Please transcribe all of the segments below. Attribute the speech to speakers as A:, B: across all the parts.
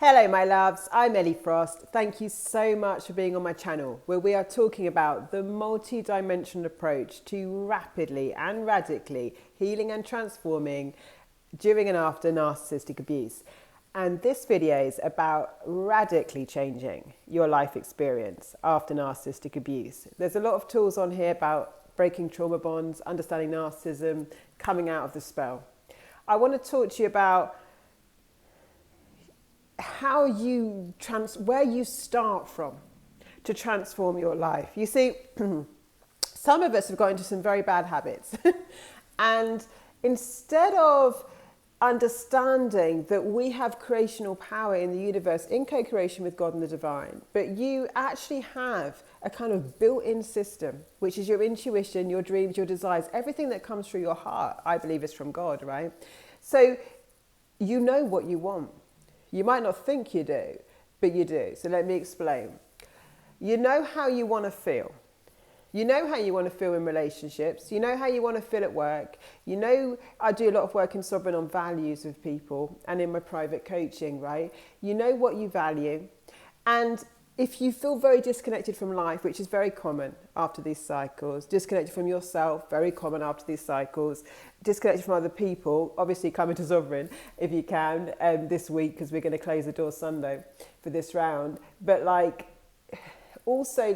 A: Hello my loves, I'm Ellie Frost. Thank you so much for being on my channel where we are talking about the multi-dimensional approach to rapidly and radically healing and transforming during and after narcissistic abuse. And this video is about radically changing your life experience after narcissistic abuse. There's a lot of tools on here about breaking trauma bonds, understanding narcissism, coming out of the spell. I want to talk to you about how you where you start from to transform your life. You see, some of us have got into some very bad habits and instead of understanding that we have creational power in the universe in co-creation with God and the divine, but you actually have a kind of built-in system, which is your intuition, your dreams, your desires, everything that comes through your heart, I believe is from God, right? So you know what you want. You might not think you do, but you do. So let me explain. You know how you want to feel. You know how you want to feel in relationships. You know how you want to feel at work. You know, I do a lot of work in Sovereign on values with people and in my private coaching, right? You know what you value. And if you feel very disconnected from life, which is very common after these cycles, disconnected from yourself, very common after these cycles, disconnected from other people, obviously come into Sovereign if you can this week because we're going to close the door Sunday for this round. But also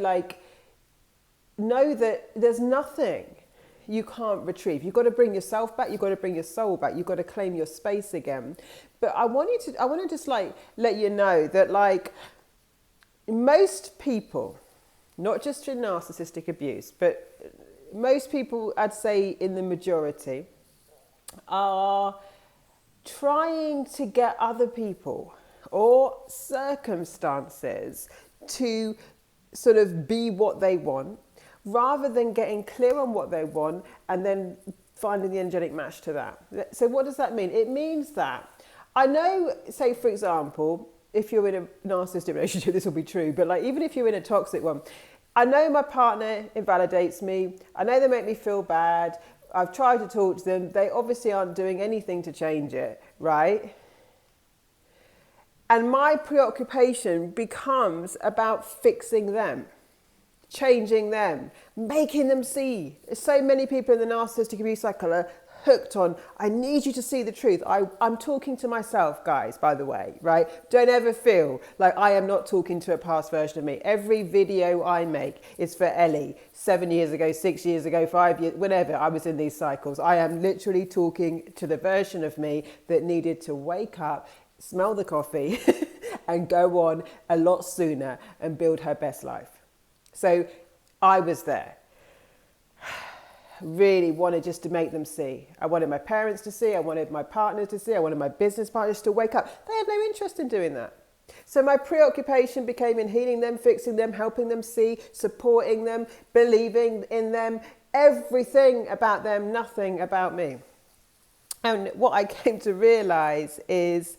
A: know that there's nothing you can't retrieve. You've got to bring yourself back. You've got to bring your soul back. You've got to claim your space again. But I want to just let you know that most people, not just in narcissistic abuse, but most people, I'd say in the majority, are trying to get other people or circumstances to sort of be what they want, rather than getting clear on what they want and then finding the angelic match to that. So what does that mean? It means that I know, say for example, if you're in a narcissistic relationship, this will be true, but even if you're in a toxic one, I know my partner invalidates me. I know they make me feel bad. I've tried to talk to them. They obviously aren't doing anything to change it, right? And my preoccupation becomes about fixing them, changing them, making them see. So many people in the narcissistic abuse cycle are hooked on, I need you to see the truth. I'm talking to myself, guys, by the way, right? Don't ever feel like I am not talking to a past version of me. Every video I make is for Ellie, 7 years ago, 6 years ago, 5 years, whenever I was in these cycles. I am literally talking to the version of me that needed to wake up, smell the coffee and go on a lot sooner and build her best life. So I was there. Really wanted just to make them see. I wanted my parents to see, I wanted my partners to see, I wanted my business partners to wake up. They had no interest in doing that. So my preoccupation became in healing them, fixing them, helping them see, supporting them, believing in them, everything about them, nothing about me. And what I came to realize is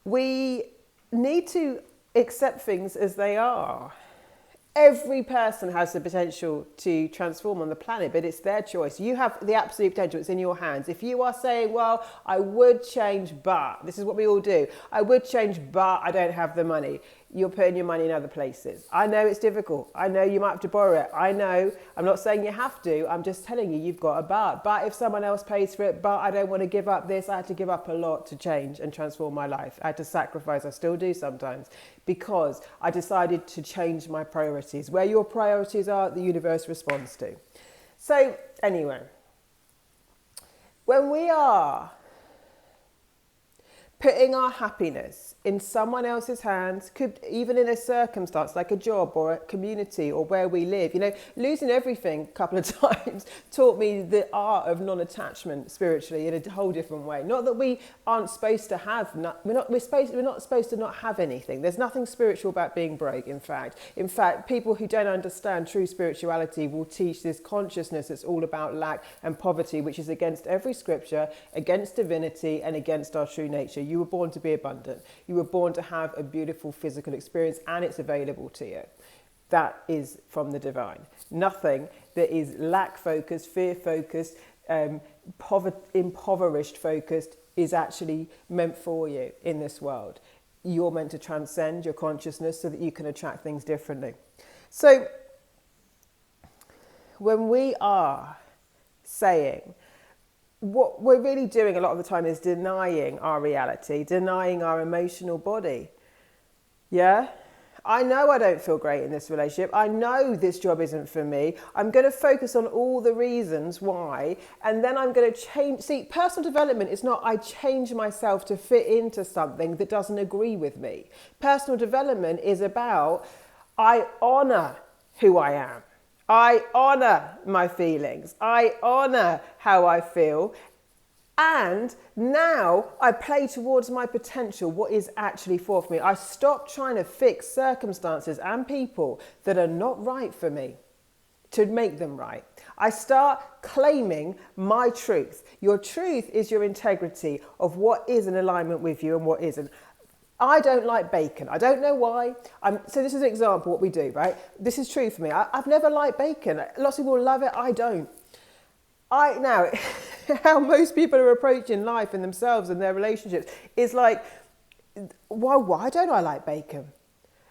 A: we need to accept things as they are. Every person has the potential to transform on the planet, but it's their choice. You have the absolute potential. It's in your hands. If you are saying, well, I would change, but this is what we all do. I would change, but I don't have the money. You're putting your money in other places. I know it's difficult. I know you might have to borrow it. I know. I'm not saying you have to. I'm just telling you, you've got a but. But if someone else pays for it, but I don't want to give up this. I had to give up a lot to change and transform my life. I had to sacrifice. I still do sometimes because I decided to change my priorities. Where your priorities are, the universe responds to. So anyway, when we are putting our happiness in someone else's hands, could even in a circumstance like a job or a community or where we live, losing everything a couple of times taught me the art of non-attachment spiritually in a whole different way. Not that we aren't supposed to have, we're not supposed to not have anything. There's nothing spiritual about being broke, in fact. In fact, people who don't understand true spirituality will teach this consciousness that's all about lack and poverty, which is against every scripture, against divinity and against our true nature. You were born to be abundant. You were born to have a beautiful physical experience and it's available to you. That is from the divine. Nothing that is lack focused, fear focused, impoverished focused is actually meant for you in this world. you're meant to transcend your consciousness so that you can attract things differently. So when we are saying, what we're really doing a lot of the time is denying our reality, denying our emotional body. Yeah? I know I don't feel great in this relationship. I know this job isn't for me. I'm going to focus on all the reasons why, and then I'm going to change. See, personal development is not I change myself to fit into something that doesn't agree with me. Personal development is about I honor who I am. I honor my feelings. I honor how I feel. And now I play towards my potential, what is actually for me. I stop trying to fix circumstances and people that are not right for me to make them right. I start claiming my truth. Your truth is your integrity of what is in alignment with you and what isn't. I don't like bacon. I don't know why. So this is an example of what we do, right? This is true for me. I've never liked bacon. Lots of people love it. I don't. Now, how most people are approaching life and themselves and their relationships is like, why don't I like bacon?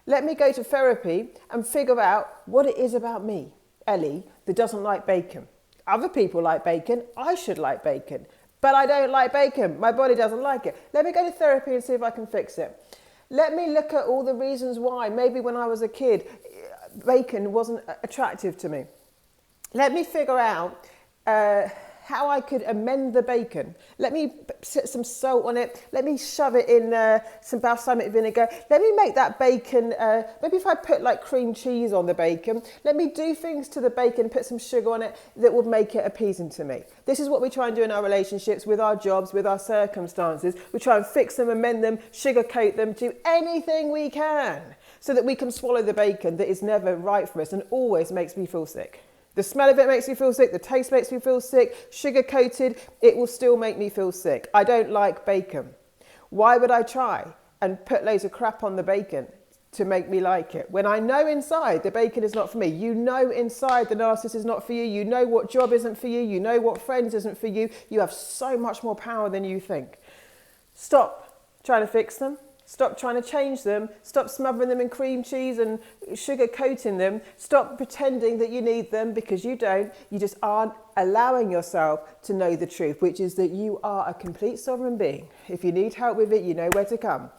A: Let me go to therapy and figure out what it is about me, Ellie, that doesn't like bacon. Other people like bacon. I should like bacon. But I don't like bacon. My body doesn't like it. Let me go to therapy and see if I can fix it. Let me look at all the reasons why. Maybe when I was a kid, bacon wasn't attractive to me. Let me figure out how I could amend the bacon. Let me put some salt on it. Let me shove it in some balsamic vinegar. Let me make that bacon, maybe if I put like cream cheese on the bacon, let me do things to the bacon, put some sugar on it that would make it appeasing to me. This is what we try and do in our relationships, with our jobs, with our circumstances. We try and fix them, amend them, sugarcoat them, do anything we can so that we can swallow the bacon that is never right for us and always makes me feel sick. The smell of it makes me feel sick. The taste makes me feel sick. Sugar coated, it will still make me feel sick. I don't like bacon. Why would I try and put loads of crap on the bacon to make me like it? When I know inside the bacon is not for me. You know inside the narcissist is not for you. You know what job isn't for you. You know what friends isn't for you. You have so much more power than you think. Stop trying to fix them. Stop trying to change them. Stop smothering them in cream cheese and sugar coating them. Stop pretending that you need them, because you don't. You just aren't allowing yourself to know the truth, which is that you are a complete sovereign being. If you need help with it, you know where to come.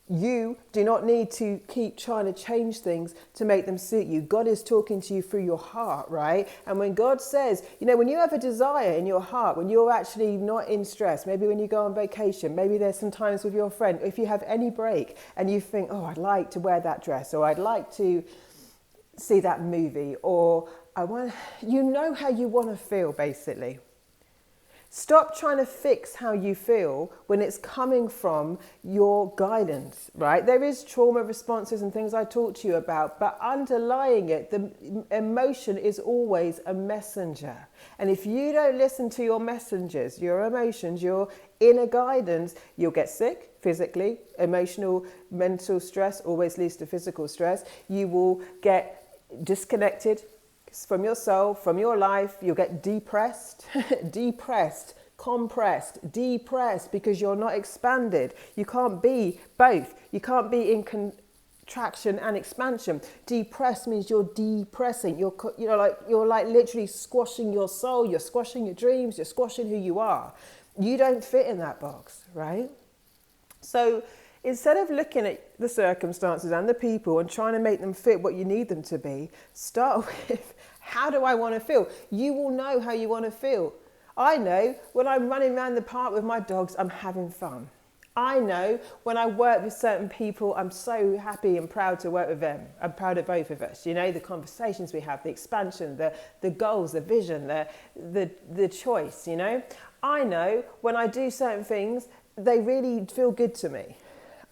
A: You do not need to keep trying to change things to make them suit you. God is talking to you through your heart, right? And when God says, you know, when you have a desire in your heart, when you're actually not in stress, maybe when you go on vacation, maybe there's some times with your friend, if you have any break and you think, oh, I'd like to wear that dress, or I'd like to see that movie, or you know how you want to feel, basically. Stop trying to fix how you feel when it's coming from your guidance, right? There is trauma responses and things I talk to you about, but underlying it, the emotion is always a messenger. And if you don't listen to your messengers, your emotions, your inner guidance, you'll get sick physically. Emotional, mental stress always leads to physical stress. You will get disconnected from your soul, from your life. You'll get depressed, compressed, depressed, because you're not expanded. You can't be both. You can't be in contraction and expansion. Depressed means you're depressing. You're like literally squashing your soul. You're squashing your dreams. You're squashing who you are. You don't fit in that box, right? So instead of looking at the circumstances and the people and trying to make them fit what you need them to be, start with, how do I want to feel? You will know how you want to feel. I know when I'm running around the park with my dogs, I'm having fun. I know when I work with certain people, I'm so happy and proud to work with them. I'm proud of both of us. You know, the conversations we have, the expansion, the goals, the vision, the choice, you know. I know when I do certain things, they really feel good to me.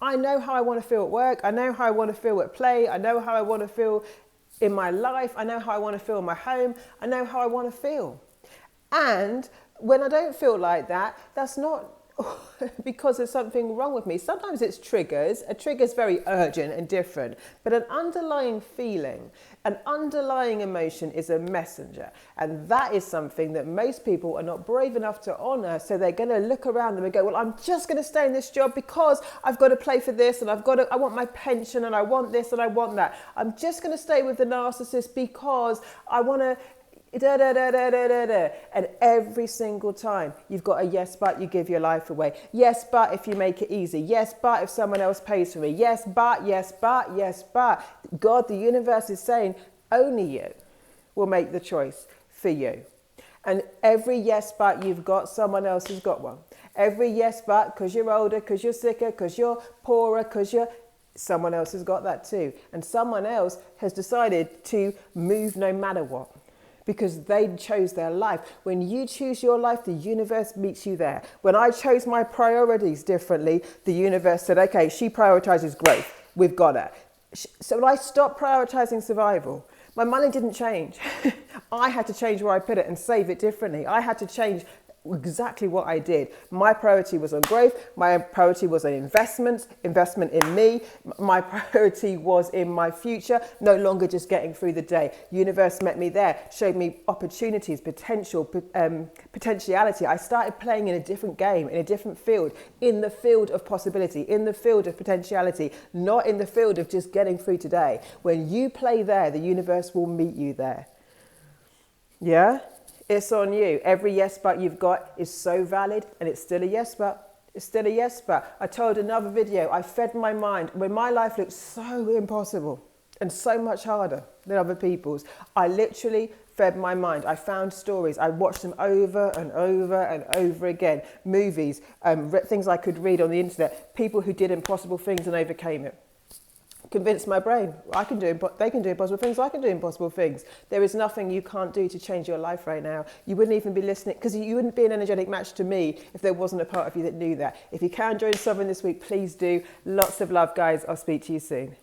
A: I know how I want to feel at work. I know how I want to feel at play. I know how I want to feel in my life. I know how I want to feel in my home. I know how I want to feel. And when I don't feel like that, that's not because there's something wrong with me. Sometimes it's triggers. A trigger is very urgent and different, but an underlying feeling, an underlying emotion is a messenger. And that is something that most people are not brave enough to honor. So they're going to look around them and go, well, I'm just going to stay in this job because I've got to play for this and I want my pension and I want this and I want that. I'm just going to stay with the narcissist because I want to and every single time you've got a yes but, you give your life away. Yes but if you make it easy. Yes but if someone else pays for me. Yes but, yes but, yes but. God, the universe is saying only you will make the choice for you. And every yes but you've got, someone else has got one. Every yes but, because you're older, because you're sicker, because you're poorer, because you're... someone else has got that too. And someone else has decided to move no matter what, because they chose their life. When you choose your life, the universe meets you there. When I chose my priorities differently, the universe said, okay, she prioritizes growth. We've got her. So when I stopped prioritizing survival, my money didn't change. I had to change where I put it and save it differently. I had to change exactly what I did. My priority was on growth. My priority was on investment in me. My priority was in my future, no longer just getting through the day. Universe met me there, showed me opportunities, potentiality. I started playing in a different game, in a different field, in the field of possibility, in the field of potentiality, not in the field of just getting through today. When you play there, the universe will meet you there. Yeah? It's on you. Every yes but you've got is so valid, and it's still a yes but. It's still a yes but. I told another video, I fed my mind. When my life looked so impossible and so much harder than other people's, I literally fed my mind. I found stories. I watched them over and over and over again. Movies, things I could read on the internet, people who did impossible things and overcame it. Convince my brain they can do impossible things, I can do impossible things. There is nothing you can't do to change your life right now. You wouldn't even be listening, because you wouldn't be an energetic match to me if there wasn't a part of you that knew that. If you can join Sovereign this week, please do. Lots of love, guys. I'll speak to you soon.